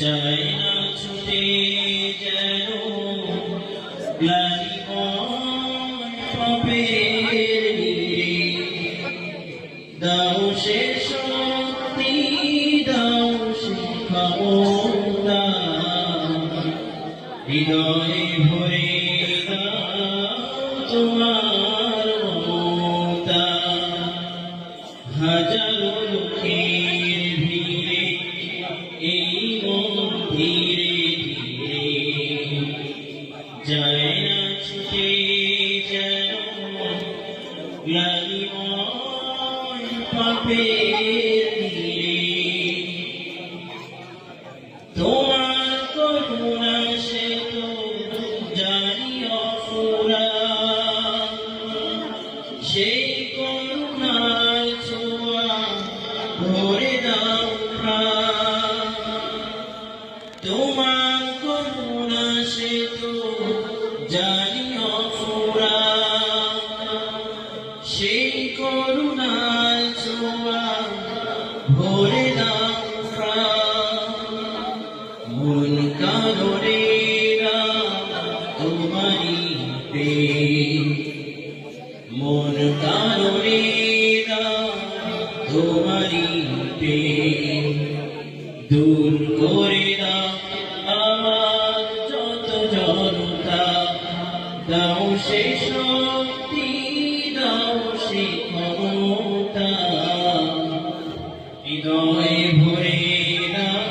যায় না ছুটে যেন গ্লানিময় পাপের নীড়ে। দাও সে শক্তি, দাও সে ক্ষমতা, হৃদয়ে ভরে দাও তোমার মমতা। হাজারো লোকের ভিড়ে এই মন ধীরে ধীরে যায় না ছুটে যেন গ্লানিময় পাপের নীড়ে। তোমার করুণা সে তো জানি অফুরান, সেই করুণার ছোঁয়া ভরে দাও প্রাণ। তোমার করুণা সে তো জানি অফুরান, সেই করুণার ছোঁয়া ভরে দাও প্রাণ। মন কাঁদরে তোমারি প্রেম, মন কাঁদরে তোমারি প্রেম। দূর করে দাও আমার যত জড়তা, দাও সে শক্তি, দাও সে ক্ষমতা, হৃদয়ে ভরে দাও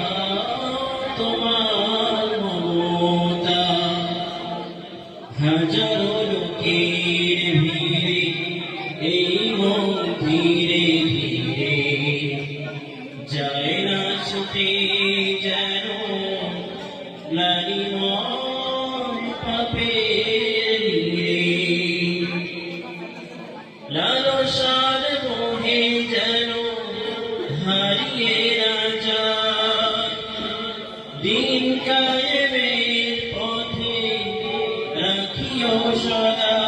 তোমার মমতা। হাজারো লোকের ভিড়ে এই মন ধীরে ধীরে যায় না ছুটে যেন গ্লানিময় পাপের নীড়ে। লালসার মোহে যেন হারিয়ে না যায়, দিন কায়েমের পথে রাখিও সদা।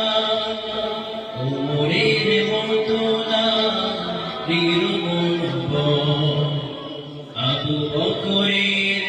ওমরের মতো দৃঢ় মনোবল, আবু বকরের